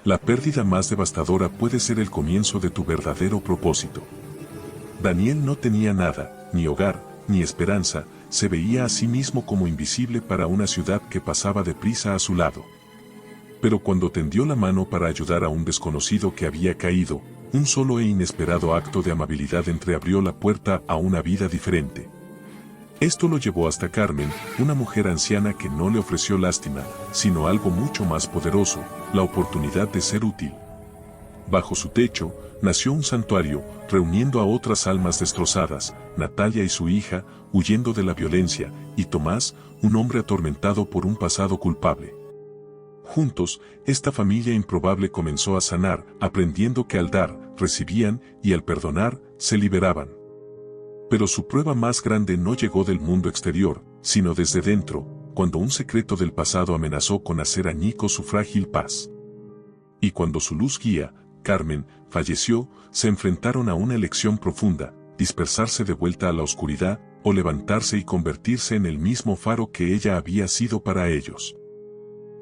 La pérdida más devastadora puede ser el comienzo de tu verdadero propósito. Daniel no tenía nada, ni hogar, ni esperanza, se veía a sí mismo como invisible para una ciudad que pasaba deprisa a su lado. Pero cuando tendió la mano para ayudar a un desconocido que había caído, un solo e inesperado acto de amabilidad entreabrió la puerta a una vida diferente. Esto lo llevó hasta Carmen, una mujer anciana que no le ofreció lástima, sino algo mucho más poderoso, la oportunidad de ser útil. Bajo su techo, nació un santuario, reuniendo a otras almas destrozadas, Natalia y su hija, huyendo de la violencia, y Tomás, un hombre atormentado por un pasado culpable. Juntos, esta familia improbable comenzó a sanar, aprendiendo que al dar, recibían, y al perdonar, se liberaban. Pero su prueba más grande no llegó del mundo exterior, sino desde dentro, cuando un secreto del pasado amenazó con hacer añicos su frágil paz. Y cuando su luz guía, Carmen, falleció, se enfrentaron a una elección profunda, dispersarse de vuelta a la oscuridad, o levantarse y convertirse en el mismo faro que ella había sido para ellos.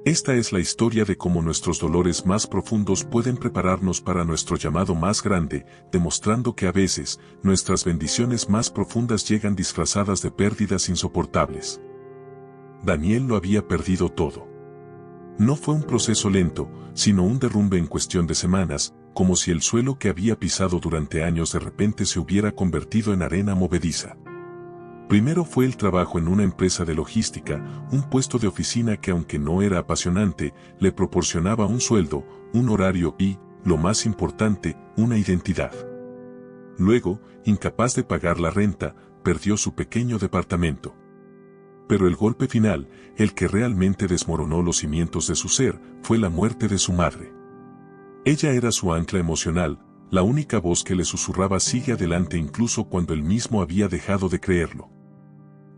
Esta es la historia de cómo nuestros dolores más profundos pueden prepararnos para nuestro llamado más grande, demostrando que a veces, nuestras bendiciones más profundas llegan disfrazadas de pérdidas insoportables. Daniel lo había perdido todo. No fue un proceso lento, sino un derrumbe en cuestión de semanas, como si el suelo que había pisado durante años de repente se hubiera convertido en arena movediza. Primero fue el trabajo en una empresa de logística, un puesto de oficina que aunque no era apasionante, le proporcionaba un sueldo, un horario y, lo más importante, una identidad. Luego, incapaz de pagar la renta, perdió su pequeño departamento. Pero el golpe final, el que realmente desmoronó los cimientos de su ser, fue la muerte de su madre. Ella era su ancla emocional, la única voz que le susurraba sigue adelante incluso cuando él mismo había dejado de creerlo.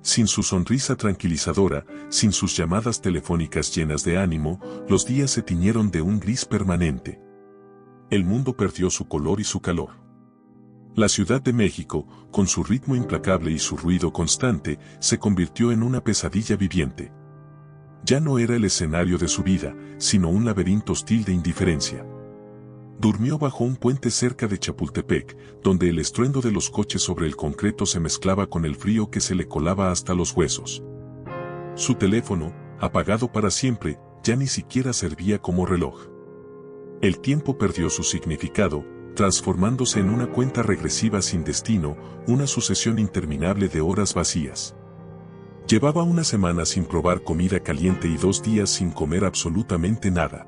Sin su sonrisa tranquilizadora, sin sus llamadas telefónicas llenas de ánimo, los días se tiñeron de un gris permanente. El mundo perdió su color y su calor. La Ciudad de México, con su ritmo implacable y su ruido constante, se convirtió en una pesadilla viviente. Ya no era el escenario de su vida, sino un laberinto hostil de indiferencia. Durmió bajo un puente cerca de Chapultepec, donde el estruendo de los coches sobre el concreto se mezclaba con el frío que se le colaba hasta los huesos. Su teléfono, apagado para siempre, ya ni siquiera servía como reloj. El tiempo perdió su significado, transformándose en una cuenta regresiva sin destino, una sucesión interminable de horas vacías. Llevaba una semana sin probar comida caliente y 2 días sin comer absolutamente nada.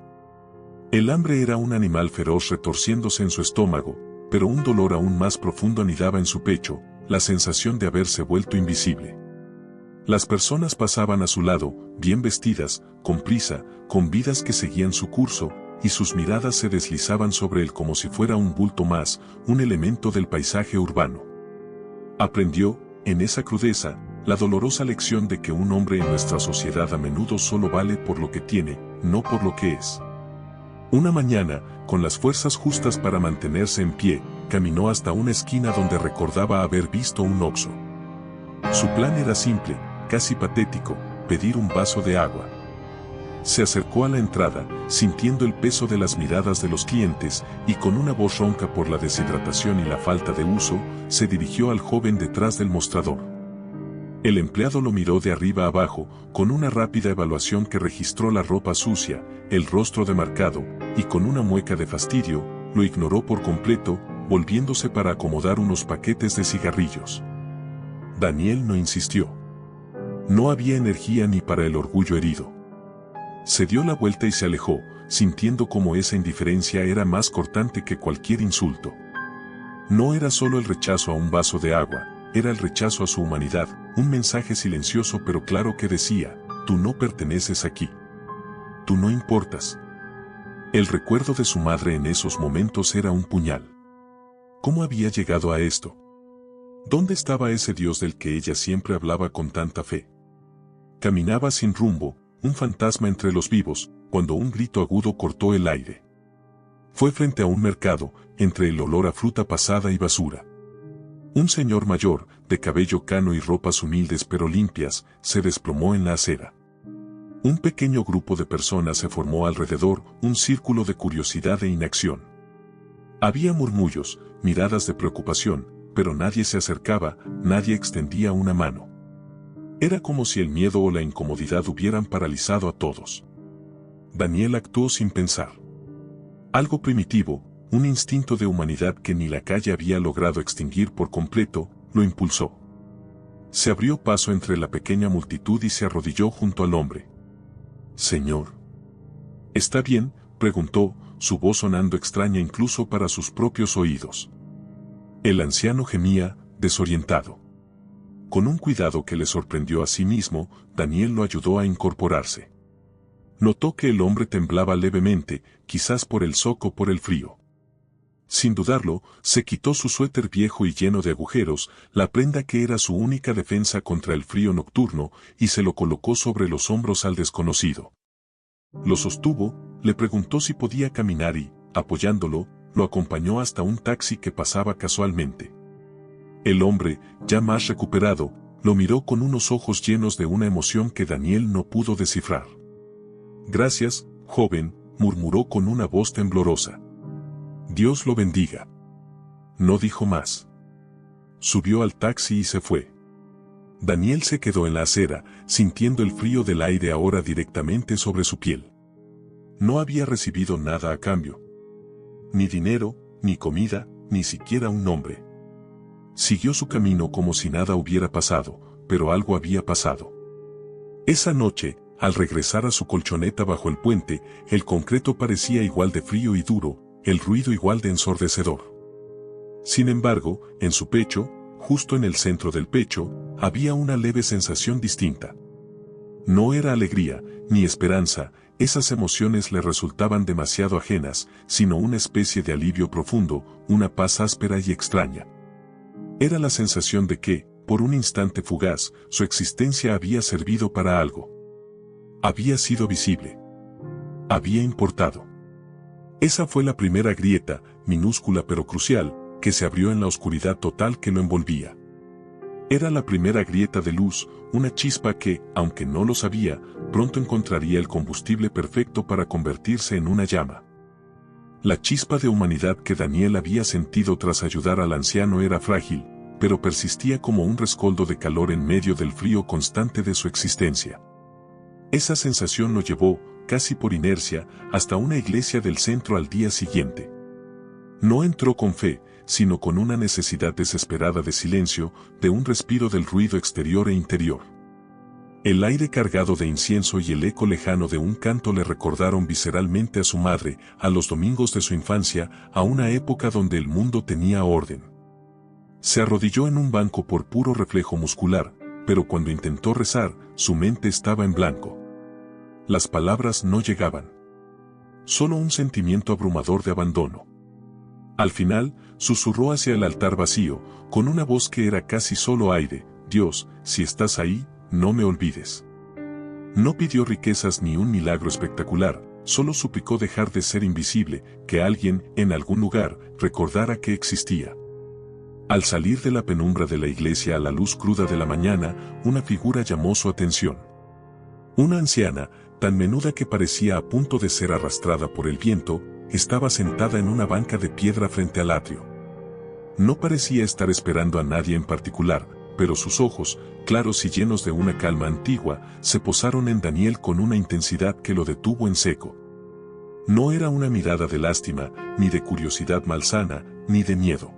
El hambre era un animal feroz retorciéndose en su estómago, pero un dolor aún más profundo anidaba en su pecho, la sensación de haberse vuelto invisible. Las personas pasaban a su lado, bien vestidas, con prisa, con vidas que seguían su curso, y sus miradas se deslizaban sobre él como si fuera un bulto más, un elemento del paisaje urbano. Aprendió, en esa crudeza, la dolorosa lección de que un hombre en nuestra sociedad a menudo solo vale por lo que tiene, no por lo que es. Una mañana, con las fuerzas justas para mantenerse en pie, caminó hasta una esquina donde recordaba haber visto un Oxxo. Su plan era simple, casi patético, pedir un vaso de agua. Se acercó a la entrada, sintiendo el peso de las miradas de los clientes, y con una voz ronca por la deshidratación y la falta de uso, se dirigió al joven detrás del mostrador. El empleado lo miró de arriba abajo, con una rápida evaluación que registró la ropa sucia, el rostro demarcado, y con una mueca de fastidio, lo ignoró por completo, volviéndose para acomodar unos paquetes de cigarrillos. Daniel no insistió. No había energía ni para el orgullo herido. Se dio la vuelta y se alejó, sintiendo como esa indiferencia era más cortante que cualquier insulto. No era solo el rechazo a un vaso de agua, era el rechazo a su humanidad, un mensaje silencioso pero claro que decía, tú no perteneces aquí. Tú no importas. El recuerdo de su madre en esos momentos era un puñal. ¿Cómo había llegado a esto? ¿Dónde estaba ese Dios del que ella siempre hablaba con tanta fe? Caminaba sin rumbo, un fantasma entre los vivos, cuando un grito agudo cortó el aire. Fue frente a un mercado, entre el olor a fruta pasada y basura. Un señor mayor, de cabello cano y ropas humildes pero limpias, se desplomó en la acera. Un pequeño grupo de personas se formó alrededor, un círculo de curiosidad e inacción. Había murmullos, miradas de preocupación, pero nadie se acercaba, nadie extendía una mano. Era como si el miedo o la incomodidad hubieran paralizado a todos. Daniel actuó sin pensar. Algo primitivo, un instinto de humanidad que ni la calle había logrado extinguir por completo, lo impulsó. Se abrió paso entre la pequeña multitud y se arrodilló junto al hombre. «Señor». «¿Está bien?», preguntó, su voz sonando extraña incluso para sus propios oídos. El anciano gemía, desorientado. Con un cuidado que le sorprendió a sí mismo, Daniel lo ayudó a incorporarse. Notó que el hombre temblaba levemente, quizás por el shock o por el frío. Sin dudarlo, se quitó su suéter viejo y lleno de agujeros, la prenda que era su única defensa contra el frío nocturno, y se lo colocó sobre los hombros al desconocido. Lo sostuvo, le preguntó si podía caminar y, apoyándolo, lo acompañó hasta un taxi que pasaba casualmente. El hombre, ya más recuperado, lo miró con unos ojos llenos de una emoción que Daniel no pudo descifrar. «Gracias, joven», murmuró con una voz temblorosa. «Dios lo bendiga». No dijo más. Subió al taxi y se fue. Daniel se quedó en la acera, sintiendo el frío del aire ahora directamente sobre su piel. No había recibido nada a cambio. Ni dinero, ni comida, ni siquiera un nombre. Siguió su camino como si nada hubiera pasado, pero algo había pasado. Esa noche, al regresar a su colchoneta bajo el puente, el concreto parecía igual de frío y duro, el ruido igual de ensordecedor. Sin embargo, en su pecho, justo en el centro del pecho, había una leve sensación distinta. No era alegría, ni esperanza, esas emociones le resultaban demasiado ajenas, sino una especie de alivio profundo, una paz áspera y extraña. Era la sensación de que, por un instante fugaz, su existencia había servido para algo. Había sido visible. Había importado. Esa fue la primera grieta, minúscula pero crucial, que se abrió en la oscuridad total que lo envolvía. Era la primera grieta de luz, una chispa que, aunque no lo sabía, pronto encontraría el combustible perfecto para convertirse en una llama. La chispa de humanidad que Daniel había sentido tras ayudar al anciano era frágil, pero persistía como un rescoldo de calor en medio del frío constante de su existencia. Esa sensación lo llevó, casi por inercia, hasta una iglesia del centro al día siguiente. No entró con fe, sino con una necesidad desesperada de silencio, de un respiro del ruido exterior e interior. El aire cargado de incienso y el eco lejano de un canto le recordaron visceralmente a su madre, a los domingos de su infancia, a una época donde el mundo tenía orden. Se arrodilló en un banco por puro reflejo muscular, pero cuando intentó rezar, su mente estaba en blanco. Las palabras no llegaban. Solo un sentimiento abrumador de abandono. Al final, susurró hacia el altar vacío, con una voz que era casi solo aire: «Dios, si estás ahí, no me olvides». No pidió riquezas ni un milagro espectacular, solo suplicó dejar de ser invisible, que alguien, en algún lugar, recordara que existía. Al salir de la penumbra de la iglesia a la luz cruda de la mañana, una figura llamó su atención. Una anciana, tan menuda que parecía a punto de ser arrastrada por el viento, estaba sentada en una banca de piedra frente al atrio. No parecía estar esperando a nadie en particular, pero sus ojos, claros y llenos de una calma antigua, se posaron en Daniel con una intensidad que lo detuvo en seco. No era una mirada de lástima, ni de curiosidad malsana, ni de miedo.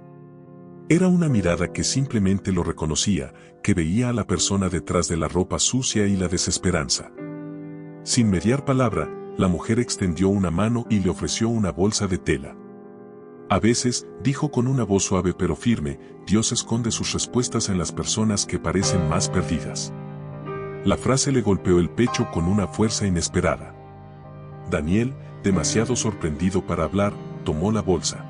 Era una mirada que simplemente lo reconocía, que veía a la persona detrás de la ropa sucia y la desesperanza. Sin mediar palabra, la mujer extendió una mano y le ofreció una bolsa de tela. A veces, dijo con una voz suave pero firme, Dios esconde sus respuestas en las personas que parecen más perdidas. La frase le golpeó el pecho con una fuerza inesperada. Daniel, demasiado sorprendido para hablar, tomó la bolsa.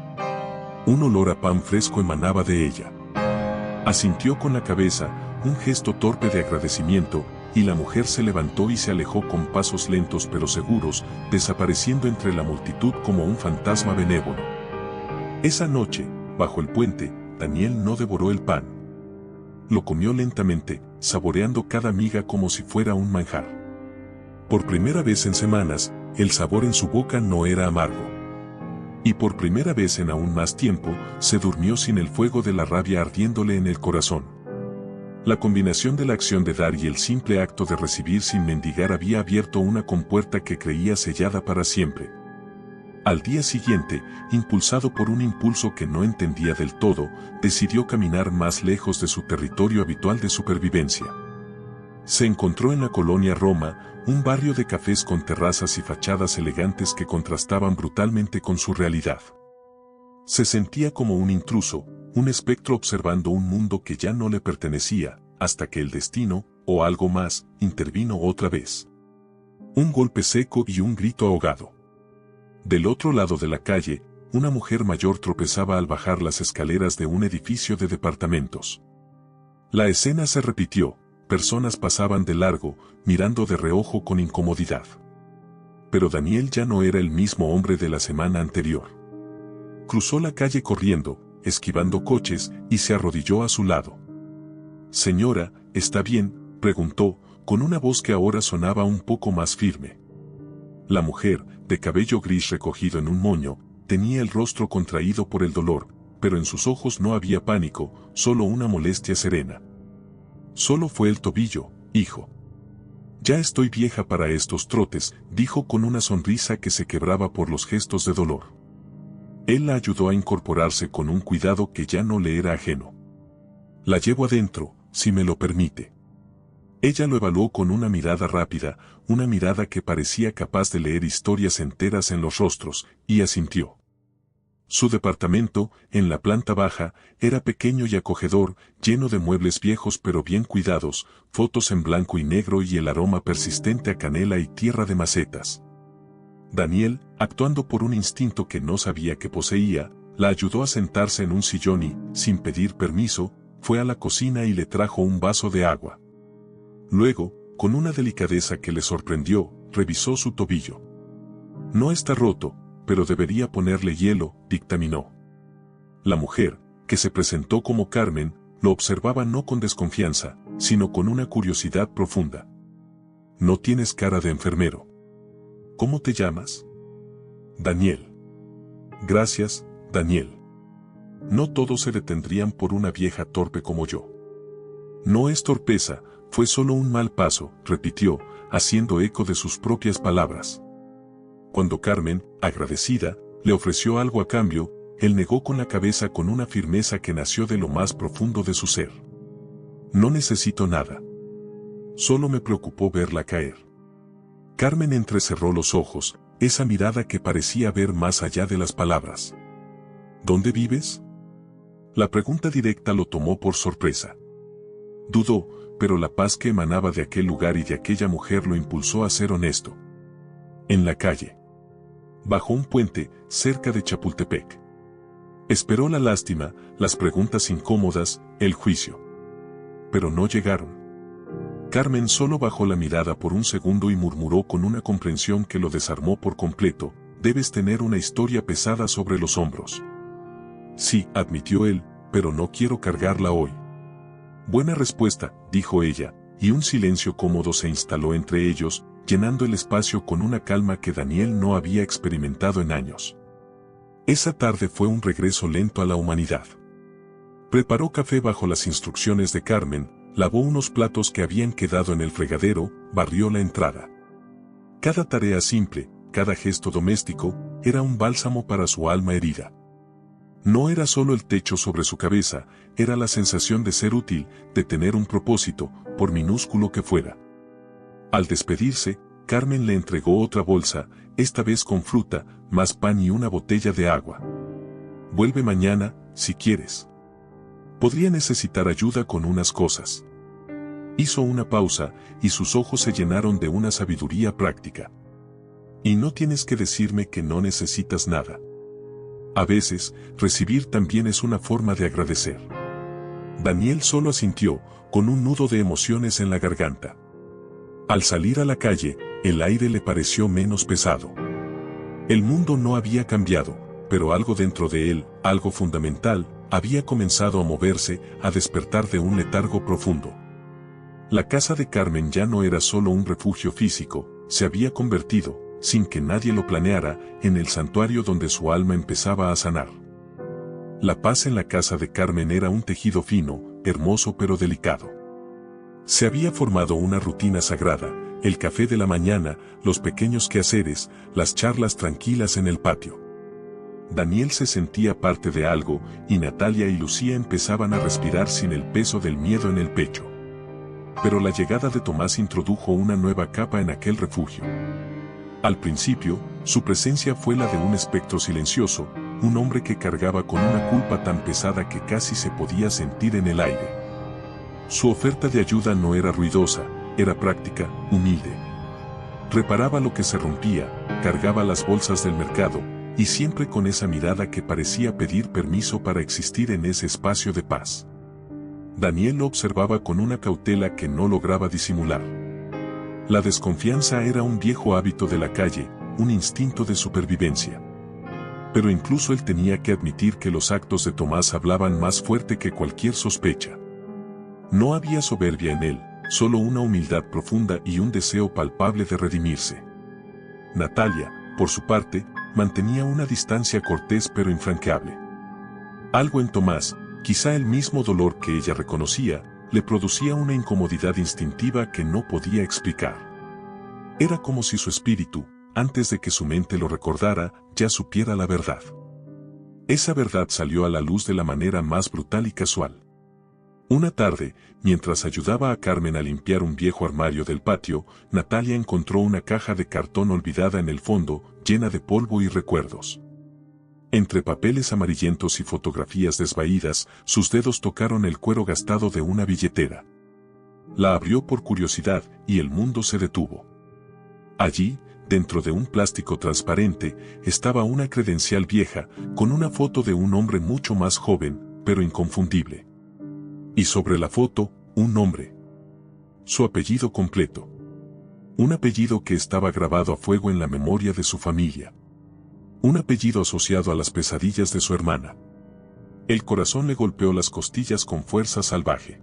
Un olor a pan fresco emanaba de ella. Asintió con la cabeza, un gesto torpe de agradecimiento, y la mujer se levantó y se alejó con pasos lentos pero seguros, desapareciendo entre la multitud como un fantasma benévolo. Esa noche, bajo el puente, Daniel no devoró el pan. Lo comió lentamente, saboreando cada miga como si fuera un manjar. Por primera vez en semanas, el sabor en su boca no era amargo. Y por primera vez en aún más tiempo, se durmió sin el fuego de la rabia ardiéndole en el corazón. La combinación de la acción de dar y el simple acto de recibir sin mendigar había abierto una compuerta que creía sellada para siempre. Al día siguiente, impulsado por un impulso que no entendía del todo, decidió caminar más lejos de su territorio habitual de supervivencia. Se encontró en la colonia Roma, un barrio de cafés con terrazas y fachadas elegantes que contrastaban brutalmente con su realidad. Se sentía como un intruso, un espectro observando un mundo que ya no le pertenecía, hasta que el destino, o algo más, intervino otra vez. Un golpe seco y un grito ahogado. Del otro lado de la calle, una mujer mayor tropezaba al bajar las escaleras de un edificio de departamentos. La escena se repitió. Personas pasaban de largo, mirando de reojo con incomodidad. Pero Daniel ya no era el mismo hombre de la semana anterior. Cruzó la calle corriendo, esquivando coches, y se arrodilló a su lado. «Señora, ¿está bien?», preguntó, con una voz que ahora sonaba un poco más firme. La mujer, de cabello gris recogido en un moño, tenía el rostro contraído por el dolor, pero en sus ojos no había pánico, solo una molestia serena. «Solo fue el tobillo, hijo». «Ya estoy vieja para estos trotes», dijo con una sonrisa que se quebraba por los gestos de dolor. Él la ayudó a incorporarse con un cuidado que ya no le era ajeno. «La llevo adentro, si me lo permite». Ella lo evaluó con una mirada rápida, una mirada que parecía capaz de leer historias enteras en los rostros, y asintió. Su departamento, en la planta baja, era pequeño y acogedor, lleno de muebles viejos pero bien cuidados, fotos en blanco y negro y el aroma persistente a canela y tierra de macetas. Daniel, actuando por un instinto que no sabía que poseía, la ayudó a sentarse en un sillón y, sin pedir permiso, fue a la cocina y le trajo un vaso de agua. Luego, con una delicadeza que le sorprendió, revisó su tobillo. «No está roto, pero debería ponerle hielo», dictaminó. La mujer, que se presentó como Carmen, lo observaba no con desconfianza, sino con una curiosidad profunda. «No tienes cara de enfermero. ¿Cómo te llamas?» «Daniel». «Gracias, Daniel. No todos se detendrían por una vieja torpe como yo». «No es torpeza, fue solo un mal paso», repitió, haciendo eco de sus propias palabras. Cuando Carmen, agradecida, le ofreció algo a cambio, él negó con la cabeza con una firmeza que nació de lo más profundo de su ser. «No necesito nada. Solo me preocupó verla caer». Carmen entrecerró los ojos, esa mirada que parecía ver más allá de las palabras. «¿Dónde vives?». La pregunta directa lo tomó por sorpresa. Dudó, pero la paz que emanaba de aquel lugar y de aquella mujer lo impulsó a ser honesto. «En la calle. Bajo un puente, cerca de Chapultepec». Esperó la lástima, las preguntas incómodas, el juicio. Pero no llegaron. Carmen solo bajó la mirada por un segundo y murmuró con una comprensión que lo desarmó por completo: «Debes tener una historia pesada sobre los hombros». «Sí», admitió él, «pero no quiero cargarla hoy». «Buena respuesta», dijo ella, y un silencio cómodo se instaló entre ellos, llenando el espacio con una calma que Daniel no había experimentado en años. Esa tarde fue un regreso lento a la humanidad. Preparó café bajo las instrucciones de Carmen, lavó unos platos que habían quedado en el fregadero, barrió la entrada. Cada tarea simple, cada gesto doméstico, era un bálsamo para su alma herida. No era solo el techo sobre su cabeza, era la sensación de ser útil, de tener un propósito, por minúsculo que fuera. Al despedirse, Carmen le entregó otra bolsa, esta vez con fruta, más pan y una botella de agua. «Vuelve mañana, si quieres. Podría necesitar ayuda con unas cosas». Hizo una pausa, y sus ojos se llenaron de una sabiduría práctica. «Y no tienes que decirme que no necesitas nada. A veces, recibir también es una forma de agradecer». Daniel solo asintió, con un nudo de emociones en la garganta. Al salir a la calle, el aire le pareció menos pesado. El mundo no había cambiado, pero algo dentro de él, algo fundamental, había comenzado a moverse, a despertar de un letargo profundo. La casa de Carmen ya no era solo un refugio físico, se había convertido, sin que nadie lo planeara, en el santuario donde su alma empezaba a sanar. La paz en la casa de Carmen era un tejido fino, hermoso pero delicado. Se había formado una rutina sagrada, el café de la mañana, los pequeños quehaceres, las charlas tranquilas en el patio. Daniel se sentía parte de algo, y Natalia y Lucía empezaban a respirar sin el peso del miedo en el pecho. Pero la llegada de Tomás introdujo una nueva capa en aquel refugio. Al principio, su presencia fue la de un espectro silencioso, un hombre que cargaba con una culpa tan pesada que casi se podía sentir en el aire. Su oferta de ayuda no era ruidosa, era práctica, humilde. Reparaba lo que se rompía, cargaba las bolsas del mercado, y siempre con esa mirada que parecía pedir permiso para existir en ese espacio de paz. Daniel lo observaba con una cautela que no lograba disimular. La desconfianza era un viejo hábito de la calle, un instinto de supervivencia. Pero incluso él tenía que admitir que los actos de Tomás hablaban más fuerte que cualquier sospecha. No había soberbia en él, solo una humildad profunda y un deseo palpable de redimirse. Natalia, por su parte, mantenía una distancia cortés pero infranqueable. Algo en Tomás, quizá el mismo dolor que ella reconocía, le producía una incomodidad instintiva que no podía explicar. Era como si su espíritu, antes de que su mente lo recordara, ya supiera la verdad. Esa verdad salió a la luz de la manera más brutal y casual. Una tarde, mientras ayudaba a Carmen a limpiar un viejo armario del patio, Natalia encontró una caja de cartón olvidada en el fondo, llena de polvo y recuerdos. Entre papeles amarillentos y fotografías desvaídas, sus dedos tocaron el cuero gastado de una billetera. La abrió por curiosidad y el mundo se detuvo. Allí, dentro de un plástico transparente, estaba una credencial vieja, con una foto de un hombre mucho más joven, pero inconfundible. Y sobre la foto, un nombre. Su apellido completo. Un apellido que estaba grabado a fuego en la memoria de su familia. Un apellido asociado a las pesadillas de su hermana. El corazón le golpeó las costillas con fuerza salvaje.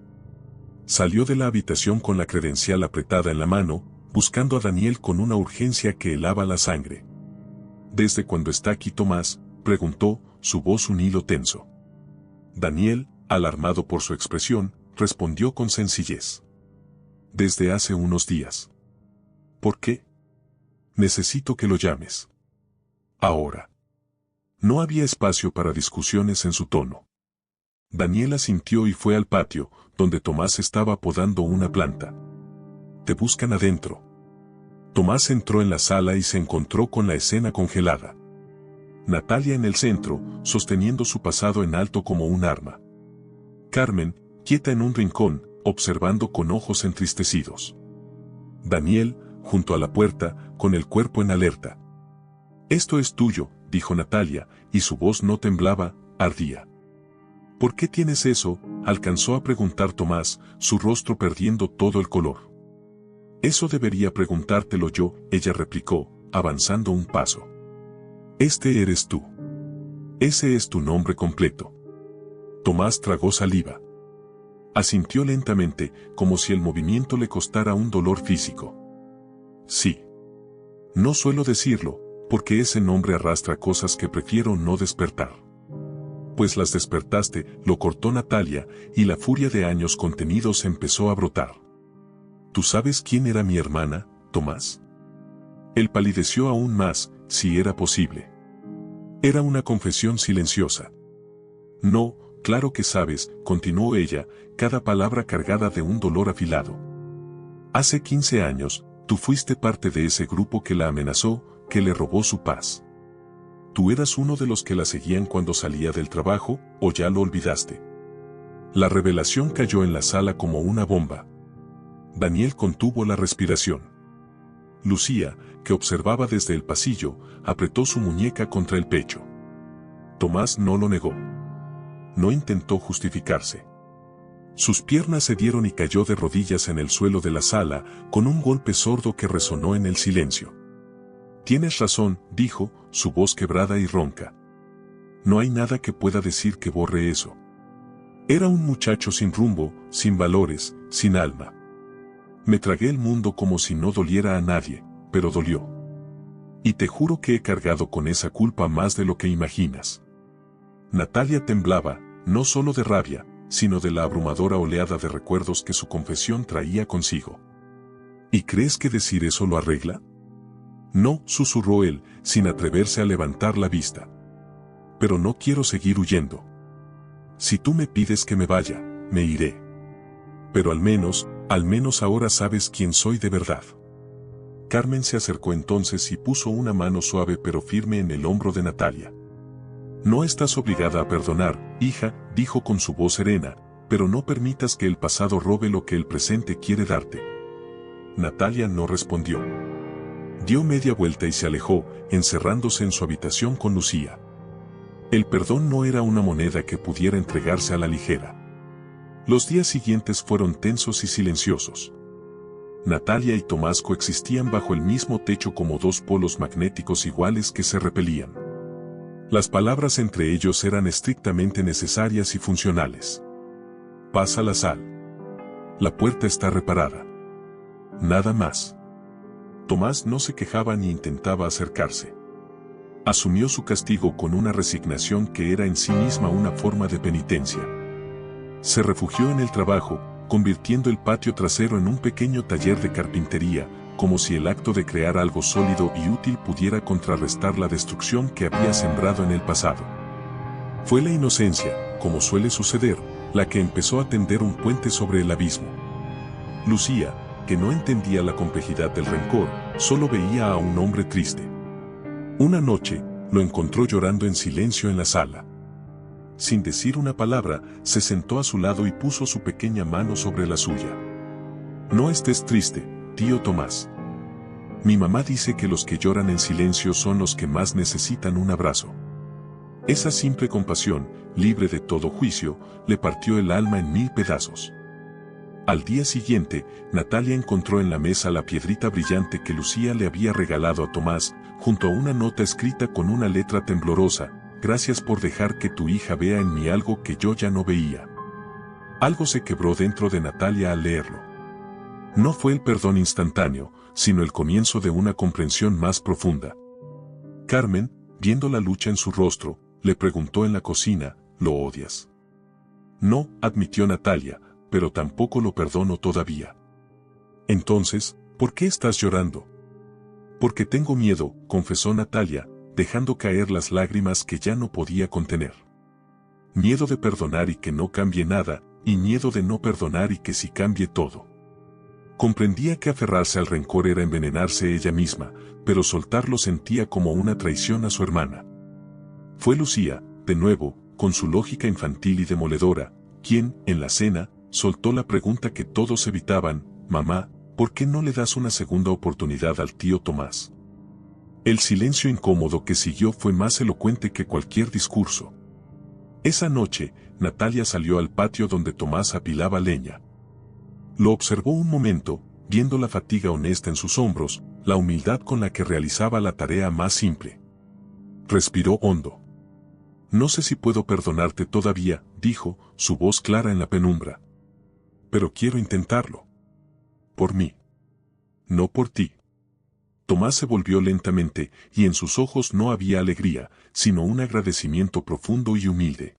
Salió de la habitación con la credencial apretada en la mano, buscando a Daniel con una urgencia que helaba la sangre. ¿Desde cuándo está aquí Tomás?, preguntó, su voz un hilo tenso. Daniel, alarmado por su expresión, respondió con sencillez. Desde hace unos días. ¿Por qué? Necesito que lo llames. Ahora. No había espacio para discusiones en su tono. Daniel asintió y fue al patio, donde Tomás estaba podando una planta. Te buscan adentro. Tomás entró en la sala y se encontró con la escena congelada. Natalia en el centro, sosteniendo su pasado en alto como un arma. Carmen, quieta en un rincón, observando con ojos entristecidos. Daniel, junto a la puerta, con el cuerpo en alerta. Esto es tuyo, dijo Natalia, y su voz no temblaba, ardía. ¿Por qué tienes eso?, alcanzó a preguntar Tomás, su rostro perdiendo todo el color. Eso debería preguntártelo yo, ella replicó, avanzando un paso. Este eres tú. Ese es tu nombre completo. Tomás tragó saliva. Asintió lentamente, como si el movimiento le costara un dolor físico. Sí. No suelo decirlo, porque ese nombre arrastra cosas que prefiero no despertar. Pues las despertaste, lo cortó Natalia, y la furia de años contenidos empezó a brotar. ¿Tú sabes quién era mi hermana, Tomás? Él palideció aún más, si era posible. Era una confesión silenciosa. No, claro que sabes, continuó ella, cada palabra cargada de un dolor afilado. Hace 15 años, tú fuiste parte de ese grupo que la amenazó, que le robó su paz. ¿Tú eras uno de los que la seguían cuando salía del trabajo, o ya lo olvidaste? La revelación cayó en la sala como una bomba. Daniel contuvo la respiración. Lucía, que observaba desde el pasillo, apretó su muñeca contra el pecho. Tomás no lo negó. No intentó justificarse. Sus piernas se dieron y cayó de rodillas en el suelo de la sala, con un golpe sordo que resonó en el silencio. Tienes razón, dijo, su voz quebrada y ronca. No hay nada que pueda decir que borre eso. Era un muchacho sin rumbo, sin valores, sin alma. Me tragué el mundo como si no doliera a nadie, pero dolió. Y te juro que he cargado con esa culpa más de lo que imaginas. Natalia temblaba, no solo de rabia, sino de la abrumadora oleada de recuerdos que su confesión traía consigo. ¿Y crees que decir eso lo arregla? No, susurró él, sin atreverse a levantar la vista. Pero no quiero seguir huyendo. Si tú me pides que me vaya, me iré. Pero al menos ahora sabes quién soy de verdad. Carmen se acercó entonces y puso una mano suave pero firme en el hombro de Natalia. No estás obligada a perdonar, hija, dijo con su voz serena, pero no permitas que el pasado robe lo que el presente quiere darte. Natalia no respondió. Dio media vuelta y se alejó, encerrándose en su habitación con Lucía. El perdón no era una moneda que pudiera entregarse a la ligera. Los días siguientes fueron tensos y silenciosos. Natalia y Tomás coexistían bajo el mismo techo como dos polos magnéticos iguales que se repelían. Las palabras entre ellos eran estrictamente necesarias y funcionales. Pasa la sal. La puerta está reparada. Nada más. Tomás no se quejaba ni intentaba acercarse. Asumió su castigo con una resignación que era en sí misma una forma de penitencia. Se refugió en el trabajo, convirtiendo el patio trasero en un pequeño taller de carpintería, como si el acto de crear algo sólido y útil pudiera contrarrestar la destrucción que había sembrado en el pasado. Fue la inocencia, como suele suceder, la que empezó a tender un puente sobre el abismo. Lucía, que no entendía la complejidad del rencor, solo veía a un hombre triste. Una noche, lo encontró llorando en silencio en la sala. Sin decir una palabra, se sentó a su lado y puso su pequeña mano sobre la suya. No estés triste, tío Tomás. Mi mamá dice que los que lloran en silencio son los que más necesitan un abrazo. Esa simple compasión, libre de todo juicio, le partió el alma en 1000 pedazos. Al día siguiente, Natalia encontró en la mesa la piedrita brillante que Lucía le había regalado a Tomás, junto a una nota escrita con una letra temblorosa: gracias por dejar que tu hija vea en mí algo que yo ya no veía. Algo se quebró dentro de Natalia al leerlo. No fue el perdón instantáneo, sino el comienzo de una comprensión más profunda. Carmen, viendo la lucha en su rostro, le preguntó en la cocina: ¿lo odias? No, admitió Natalia, pero tampoco lo perdono todavía. Entonces, ¿por qué estás llorando? Porque tengo miedo, confesó Natalia, dejando caer las lágrimas que ya no podía contener. Miedo de perdonar y que no cambie nada, y miedo de no perdonar y que sí cambie todo. Comprendía que aferrarse al rencor era envenenarse ella misma, pero soltarlo sentía como una traición a su hermana. Fue Lucía, de nuevo, con su lógica infantil y demoledora, quien, en la cena, soltó la pregunta que todos evitaban: mamá, ¿por qué no le das una segunda oportunidad al tío Tomás? El silencio incómodo que siguió fue más elocuente que cualquier discurso. Esa noche, Natalia salió al patio donde Tomás apilaba leña. Lo observó un momento, viendo la fatiga honesta en sus hombros, la humildad con la que realizaba la tarea más simple. Respiró hondo. No sé si puedo perdonarte todavía, dijo, su voz clara en la penumbra. Pero quiero intentarlo. Por mí. No por ti. Tomás se volvió lentamente, y en sus ojos no había alegría, sino un agradecimiento profundo y humilde.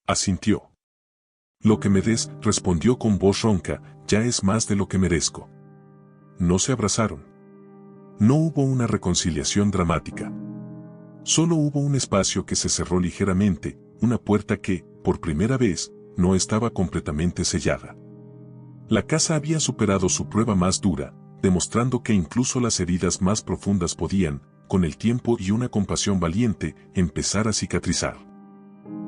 Asintió. Lo que me des, respondió con voz ronca, ya es más de lo que merezco. No se abrazaron. No hubo una reconciliación dramática. Solo hubo un espacio que se cerró ligeramente, una puerta que, por primera vez, no estaba completamente sellada. La casa había superado su prueba más dura, demostrando que incluso las heridas más profundas podían, con el tiempo y una compasión valiente, empezar a cicatrizar.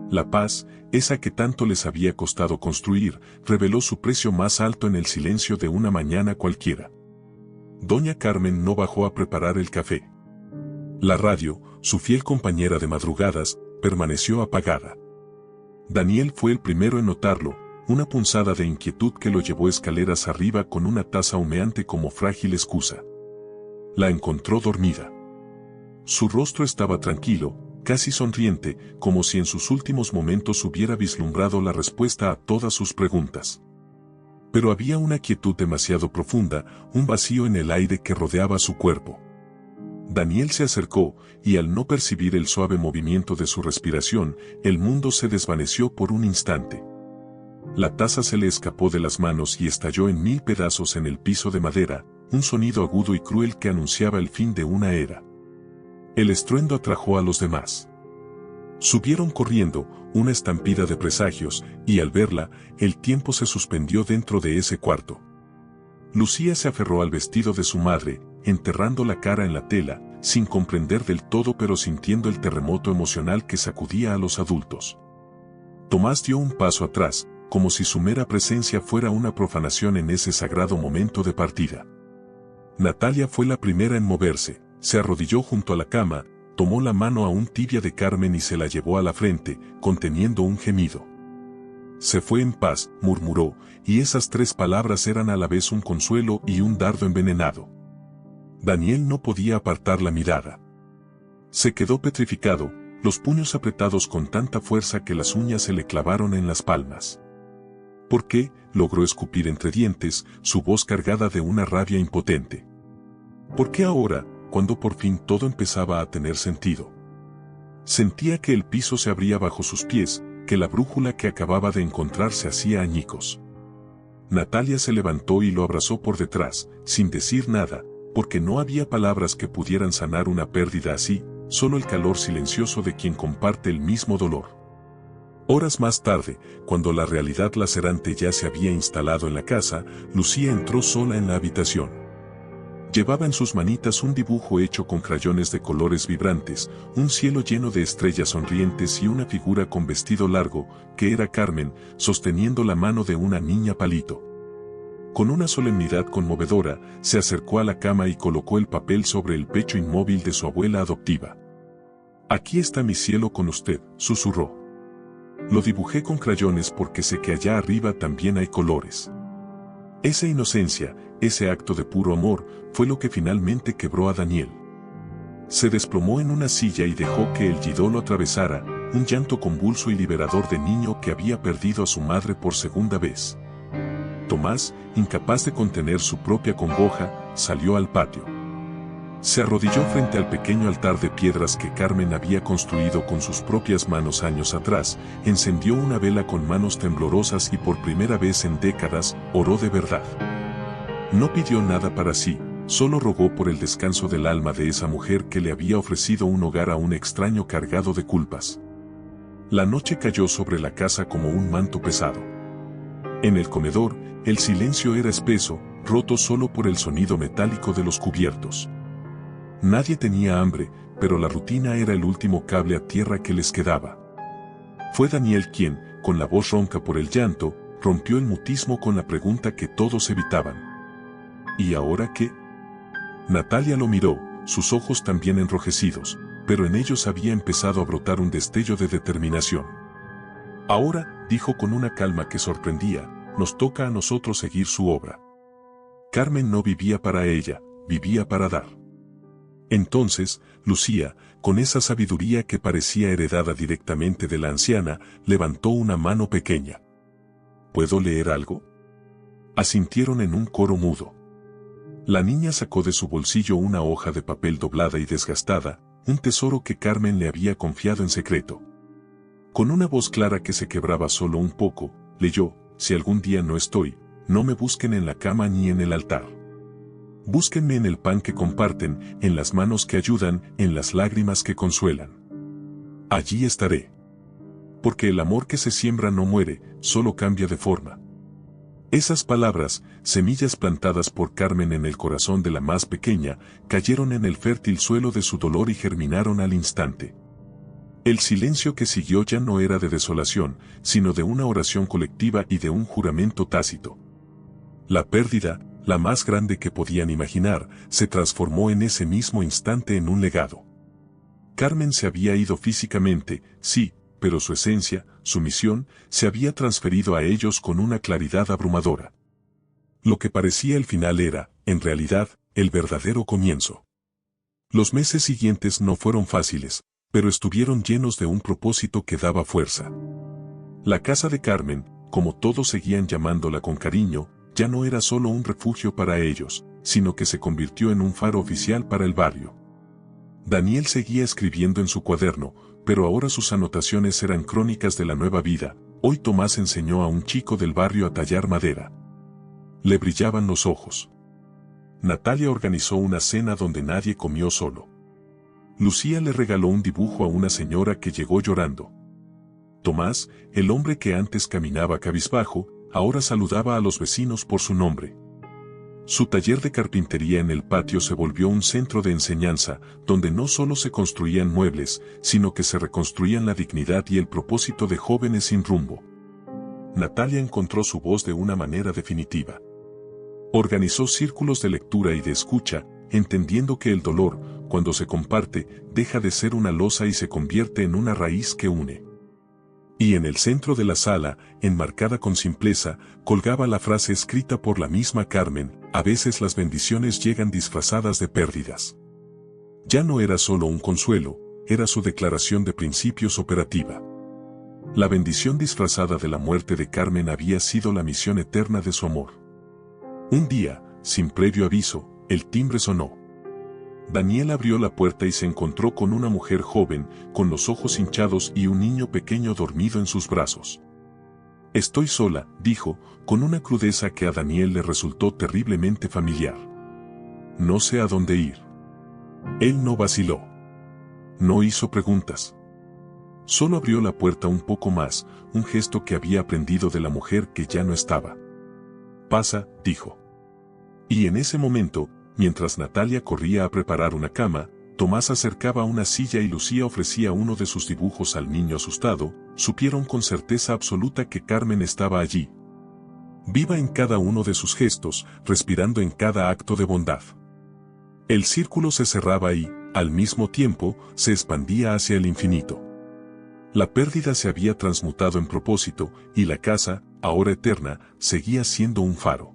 La paz, esa que tanto les había costado construir, reveló su precio más alto en el silencio de una mañana cualquiera. Doña Carmen no bajó a preparar el café. La radio, su fiel compañera de madrugadas, permaneció apagada. Daniel fue el primero en notarlo, una punzada de inquietud que lo llevó escaleras arriba con una taza humeante como frágil excusa. La encontró dormida. Su rostro estaba tranquilo, casi sonriente, como si en sus últimos momentos hubiera vislumbrado la respuesta a todas sus preguntas. Pero había una quietud demasiado profunda, un vacío en el aire que rodeaba su cuerpo. Daniel se acercó, y al no percibir el suave movimiento de su respiración, el mundo se desvaneció por un instante. La taza se le escapó de las manos y estalló en 1000 pedazos en el piso de madera, un sonido agudo y cruel que anunciaba el fin de una era. El estruendo atrajo a los demás. Subieron corriendo, una estampida de presagios, y al verla, el tiempo se suspendió dentro de ese cuarto. Lucía se aferró al vestido de su madre, enterrando la cara en la tela, sin comprender del todo pero sintiendo el terremoto emocional que sacudía a los adultos. Tomás dio un paso atrás, como si su mera presencia fuera una profanación en ese sagrado momento de partida. Natalia fue la primera en moverse, se arrodilló junto a la cama, tomó la mano aún tibia de Carmen y se la llevó a la frente, conteniendo un gemido. Se fue en paz, murmuró, y esas 3 palabras eran a la vez un consuelo y un dardo envenenado. Daniel no podía apartar la mirada. Se quedó petrificado, los puños apretados con tanta fuerza que las uñas se le clavaron en las palmas. ¿Por qué?, logró escupir entre dientes, su voz cargada de una rabia impotente. ¿Por qué ahora, cuando por fin todo empezaba a tener sentido? Sentía que el piso se abría bajo sus pies, que la brújula que acababa de encontrar se hacía añicos. Natalia se levantó y lo abrazó por detrás, sin decir nada, porque no había palabras que pudieran sanar una pérdida así, solo el calor silencioso de quien comparte el mismo dolor. Horas más tarde, cuando la realidad lacerante ya se había instalado en la casa, Lucía entró sola en la habitación. Llevaba en sus manitas un dibujo hecho con crayones de colores vibrantes, un cielo lleno de estrellas sonrientes y una figura con vestido largo, que era Carmen, sosteniendo la mano de una niña palito. Con una solemnidad conmovedora, se acercó a la cama y colocó el papel sobre el pecho inmóvil de su abuela adoptiva. «Aquí está mi cielo con usted», susurró. «Lo dibujé con crayones porque sé que allá arriba también hay colores». Esa inocencia, ese acto de puro amor, fue lo que finalmente quebró a Daniel. Se desplomó en una silla y dejó que el yidó lo atravesara, un llanto convulso y liberador de niño que había perdido a su madre por segunda vez. Tomás, incapaz de contener su propia congoja, salió al patio. Se arrodilló frente al pequeño altar de piedras que Carmen había construido con sus propias manos años atrás, encendió una vela con manos temblorosas y por primera vez en décadas, oró de verdad. No pidió nada para sí, solo rogó por el descanso del alma de esa mujer que le había ofrecido un hogar a un extraño cargado de culpas. La noche cayó sobre la casa como un manto pesado. En el comedor, el silencio era espeso, roto solo por el sonido metálico de los cubiertos. Nadie tenía hambre, pero la rutina era el último cable a tierra que les quedaba. Fue Daniel quien, con la voz ronca por el llanto, rompió el mutismo con la pregunta que todos evitaban. ¿Y ahora qué? Natalia lo miró, sus ojos también enrojecidos, pero en ellos había empezado a brotar un destello de determinación. Ahora, dijo con una calma que sorprendía, nos toca a nosotros seguir su obra. Carmen no vivía para ella, vivía para dar. Entonces, Lucía, con esa sabiduría que parecía heredada directamente de la anciana, levantó una mano pequeña. ¿Puedo leer algo? Asintieron en un coro mudo. La niña sacó de su bolsillo una hoja de papel doblada y desgastada, un tesoro que Carmen le había confiado en secreto. Con una voz clara que se quebraba solo un poco, leyó: «Si algún día no estoy, no me busquen en la cama ni en el altar. Búsquenme en el pan que comparten, en las manos que ayudan, en las lágrimas que consuelan. Allí estaré. Porque el amor que se siembra no muere, solo cambia de forma». Esas palabras, semillas plantadas por Carmen en el corazón de la más pequeña, cayeron en el fértil suelo de su dolor y germinaron al instante. El silencio que siguió ya no era de desolación, sino de una oración colectiva y de un juramento tácito. La pérdida, la más grande que podían imaginar, se transformó en ese mismo instante en un legado. Carmen se había ido físicamente, sí, pero su esencia, su misión, se había transferido a ellos con una claridad abrumadora. Lo que parecía el final era, en realidad, el verdadero comienzo. Los meses siguientes no fueron fáciles, pero estuvieron llenos de un propósito que daba fuerza. La casa de Carmen, como todos seguían llamándola con cariño, ya no era solo un refugio para ellos, sino que se convirtió en un faro oficial para el barrio. Daniel seguía escribiendo en su cuaderno, pero ahora sus anotaciones eran crónicas de la nueva vida. Hoy Tomás enseñó a un chico del barrio a tallar madera. Le brillaban los ojos. Natalia organizó una cena donde nadie comió solo. Lucía le regaló un dibujo a una señora que llegó llorando. Tomás, el hombre que antes caminaba cabizbajo, ahora saludaba a los vecinos por su nombre. Su taller de carpintería en el patio se volvió un centro de enseñanza, donde no solo se construían muebles, sino que se reconstruían la dignidad y el propósito de jóvenes sin rumbo. Natalia encontró su voz de una manera definitiva. Organizó círculos de lectura y de escucha, entendiendo que el dolor, cuando se comparte, deja de ser una losa y se convierte en una raíz que une. Y en el centro de la sala, enmarcada con simpleza, colgaba la frase escrita por la misma Carmen: a veces las bendiciones llegan disfrazadas de pérdidas. Ya no era solo un consuelo, era su declaración de principios operativa. La bendición disfrazada de la muerte de Carmen había sido la misión eterna de su amor. Un día, sin previo aviso, el timbre sonó. Daniel abrió la puerta y se encontró con una mujer joven, con los ojos hinchados y un niño pequeño dormido en sus brazos. «Estoy sola», dijo, con una crudeza que a Daniel le resultó terriblemente familiar. «No sé a dónde ir». Él no vaciló. No hizo preguntas. Solo abrió la puerta un poco más, un gesto que había aprendido de la mujer que ya no estaba. «Pasa», dijo. Y en ese momento, mientras Natalia corría a preparar una cama, Tomás acercaba una silla y Lucía ofrecía uno de sus dibujos al niño asustado. Supieron con certeza absoluta que Carmen estaba allí, viva en cada uno de sus gestos, respirando en cada acto de bondad. El círculo se cerraba y, al mismo tiempo, se expandía hacia el infinito. La pérdida se había transmutado en propósito, y la casa, ahora eterna, seguía siendo un faro.